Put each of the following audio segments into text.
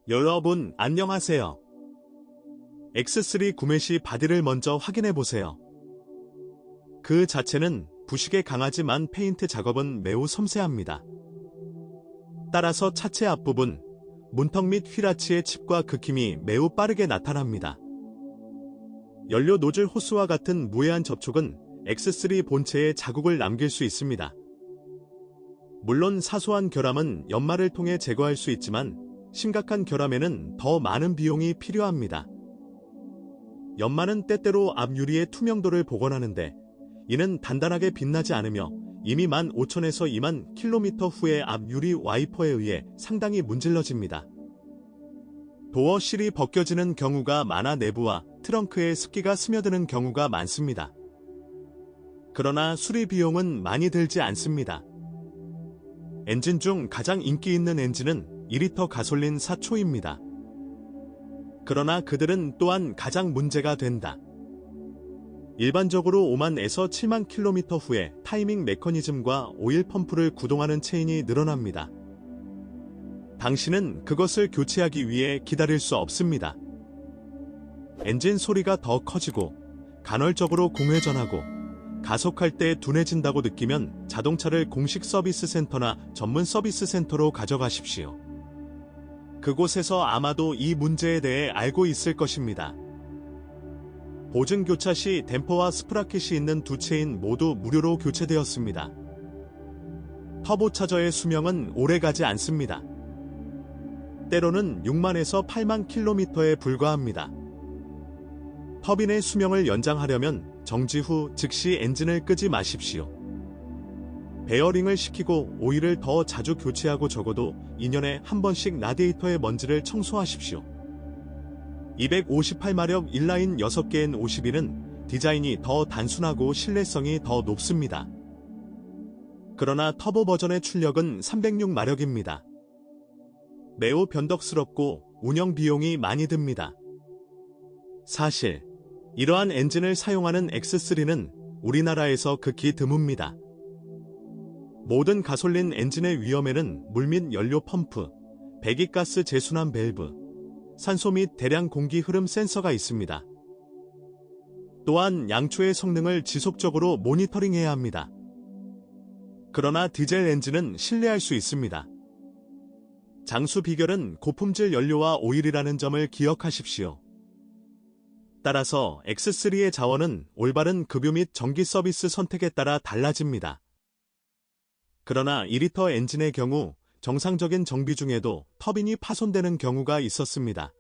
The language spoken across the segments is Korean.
여러분 안녕하세요. X3 구매 시 바디를 먼저 확인해 보세요. 그 자체는 부식에 강하지만 페인트 작업은 매우 섬세합니다. 따라서 차체 앞부분, 문턱 및 휠아치의 칩과 긁힘이 매우 빠르게 나타납니다. 연료 노즐 호스와 같은 무해한 접촉은 X3 본체에 자국을 남길 수 있습니다. 물론 사소한 결함은 연마를 통해 제거할 수 있지만 심각한 결함에는 더 많은 비용이 필요합니다. 연마는 때때로 앞유리의 투명도를 복원하는데 이는 단단하게 빛나지 않으며 이미 15,000에서 2만 킬로미터 후에 앞유리 와이퍼에 의해 상당히 문질러집니다. 도어 실이 벗겨지는 경우가 많아 내부와 트렁크에 습기가 스며드는 경우가 많습니다. 그러나 수리 비용은 많이 들지 않습니다. 엔진 중 가장 인기 있는 엔진은 2리터 가솔린 4초입니다. 그러나 그들은 또한 가장 문제가 된다. 일반적으로 5만에서 7만 킬로미터 후에 타이밍 메커니즘과 오일 펌프를 구동하는 체인이 늘어납니다. 당신은 그것을 교체하기 위해 기다릴 수 없습니다. 엔진 소리가 더 커지고 간헐적으로 공회전하고 가속할 때 둔해진다고 느끼면 자동차를 공식 서비스 센터나 전문 서비스 센터로 가져가십시오. 그곳에서 아마도 이 문제에 대해 알고 있을 것입니다. 보증 교차 시 댐퍼와 스프라켓이 있는 두 체인 모두 무료로 교체되었습니다. 터보차저의 수명은 오래가지 않습니다. 때로는 6만에서 8만 킬로미터에 불과합니다. 터빈의 수명을 연장하려면 정지 후 즉시 엔진을 끄지 마십시오. 베어링을 식히고 오일을 더 자주 교체하고 적어도 2년에 한 번씩 라디에이터의 먼지를 청소하십시오. 258마력 인라인 6개 N52는 디자인이 더 단순하고 신뢰성이 더 높습니다. 그러나 터보 버전의 출력은 306마력입니다. 매우 변덕스럽고 운영 비용이 많이 듭니다. 사실 이러한 엔진을 사용하는 X3는 우리나라에서 극히 드뭅니다. 모든 가솔린 엔진의 위험에는 물 및 연료 펌프, 배기가스 재순환 밸브, 산소 및 대량 공기 흐름 센서가 있습니다. 또한 양초의 성능을 지속적으로 모니터링해야 합니다. 그러나 디젤 엔진은 신뢰할 수 있습니다. 장수 비결은 고품질 연료와 오일이라는 점을 기억하십시오. 따라서 X3의 자원은 올바른 급유 및 정기 서비스 선택에 따라 달라집니다. 그러나 2리터 엔진의 경우 정상적인 정비 중에도 터빈이 파손되는 경우가 있었습니다.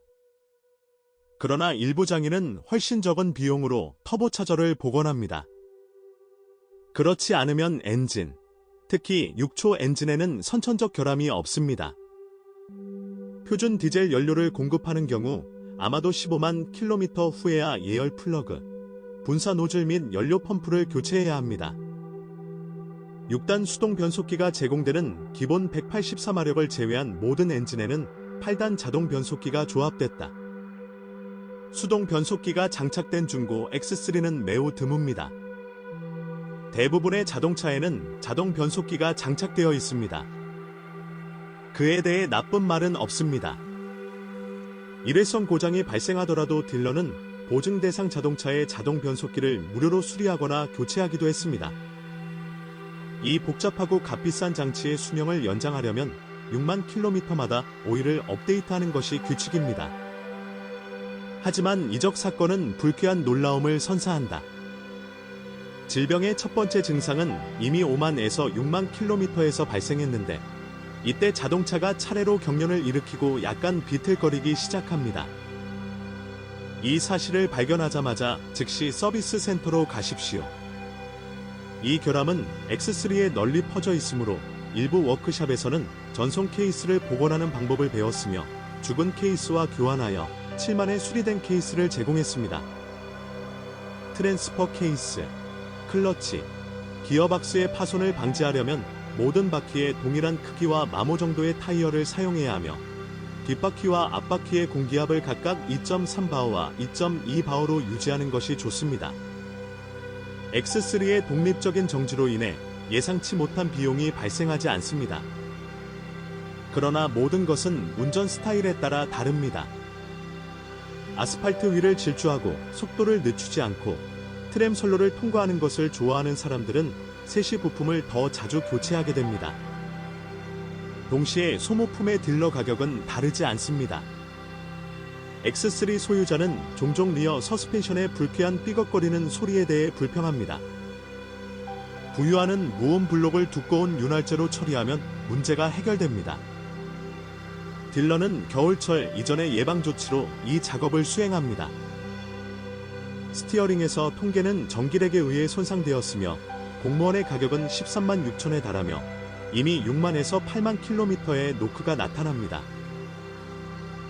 그러나 일부 장인은 훨씬 적은 비용으로 터보차저를 복원합니다. 그렇지 않으면 엔진, 특히 6초 엔진에는 선천적 결함이 없습니다. 표준 디젤 연료를 공급하는 경우 아마도 15만 킬로미터 후에야 예열 플러그, 분사 노즐 및 연료 펌프를 교체해야 합니다. 6단 수동 변속기가 제공되는 기본 184마력을 제외한 모든 엔진에는 8단 자동 변속기가 조합됐다. 수동 변속기가 장착된 중고 X3는 매우 드뭅니다. 대부분의 자동차에는 자동 변속기가 장착되어 있습니다. 그에 대해 나쁜 말은 없습니다. 일회성 고장이 발생하더라도 딜러는 보증 대상 자동차의 자동 변속기를 무료로 수리하거나 교체하기도 했습니다. 이 복잡하고 값비싼 장치의 수명을 연장하려면 6만 킬로미터마다 오일을 업데이트하는 것이 규칙입니다. 하지만 이적 사건은 불쾌한 놀라움을 선사한다. 질병의 첫 번째 증상은 이미 5만에서 6만 킬로미터에서 발생했는데 이때 자동차가 차례로 경련을 일으키고 약간 비틀거리기 시작합니다. 이 사실을 발견하자마자 즉시 서비스 센터로 가십시오. 이 결함은 X3에 널리 퍼져 있으므로 일부 워크샵에서는 전송 케이스를 복원하는 방법을 배웠으며 죽은 케이스와 교환하여 7만에 수리된 케이스를 제공했습니다. 트랜스퍼 케이스, 클러치, 기어박스의 파손을 방지하려면 모든 바퀴에 동일한 크기와 마모 정도의 타이어를 사용해야 하며 뒷바퀴와 앞바퀴의 공기압을 각각 2.3바오와 2.2바오로 유지하는 것이 좋습니다. X3의 독립적인 정지로 인해 예상치 못한 비용이 발생하지 않습니다. 그러나 모든 것은 운전 스타일에 따라 다릅니다. 아스팔트 위를 질주하고 속도를 늦추지 않고 트램 선로를 통과하는 것을 좋아하는 사람들은 세시 부품을 더 자주 교체하게 됩니다. 동시에 소모품의 딜러 가격은 다르지 않습니다. X3 소유자는 종종 리어 서스펜션의 불쾌한 삐걱거리는 소리에 대해 불평합니다. 부유하는 무음 블록을 두꺼운 윤활제로 처리하면 문제가 해결됩니다. 딜러는 겨울철 이전의 예방 조치로 이 작업을 수행합니다. 스티어링에서 통계는 전기렉에 의해 손상되었으며 공무원의 가격은 13만 6천에 달하며 이미 6만에서 8만 킬로미터의 노크가 나타납니다.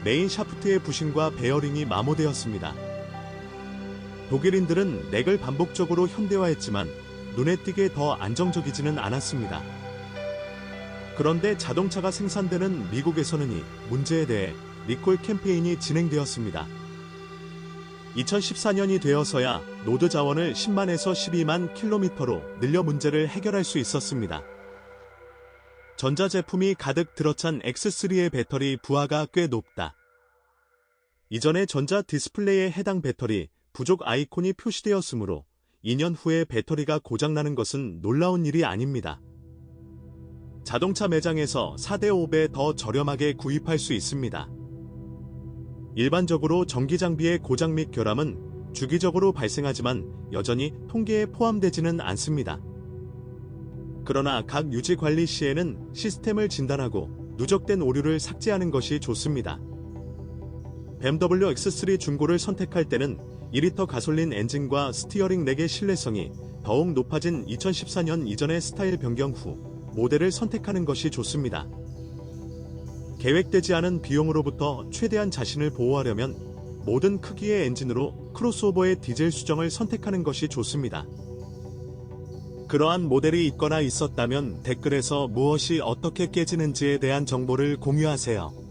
메인 샤프트의 부신과 베어링이 마모되었습니다. 독일인들은 렉을 반복적으로 현대화했지만 눈에 띄게 더 안정적이지는 않았습니다. 그런데 자동차가 생산되는 미국에서는 이 문제에 대해 리콜 캠페인이 진행되었습니다. 2014년이 되어서야 노드 자원을 10만에서 12만 킬로미터로 늘려 문제를 해결할 수 있었습니다. 전자제품이 가득 들어찬 X3의 배터리 부하가 꽤 높다. 이전에 전자 디스플레이에 해당 배터리 부족 아이콘이 표시되었으므로 2년 후에 배터리가 고장나는 것은 놀라운 일이 아닙니다. 자동차 매장에서 4대 5배 더 저렴하게 구입할 수 있습니다. 일반적으로 전기 장비의 고장 및 결함은 주기적으로 발생하지만 여전히 통계에 포함되지는 않습니다. 그러나 각 유지 관리 시에는 시스템을 진단하고 누적된 오류를 삭제하는 것이 좋습니다. BMW X3 중고를 선택할 때는 2리터 가솔린 엔진과 스티어링 렉의 신뢰성이 더욱 높아진 2014년 이전의 스타일 변경 후 모델을 선택하는 것이 좋습니다. 계획되지 않은 비용으로부터 최대한 자신을 보호하려면 모든 크기의 엔진으로 크로스오버의 디젤 수정을 선택하는 것이 좋습니다. 그러한 모델이 있거나 있었다면 댓글에서 무엇이 어떻게 깨지는지에 대한 정보를 공유하세요.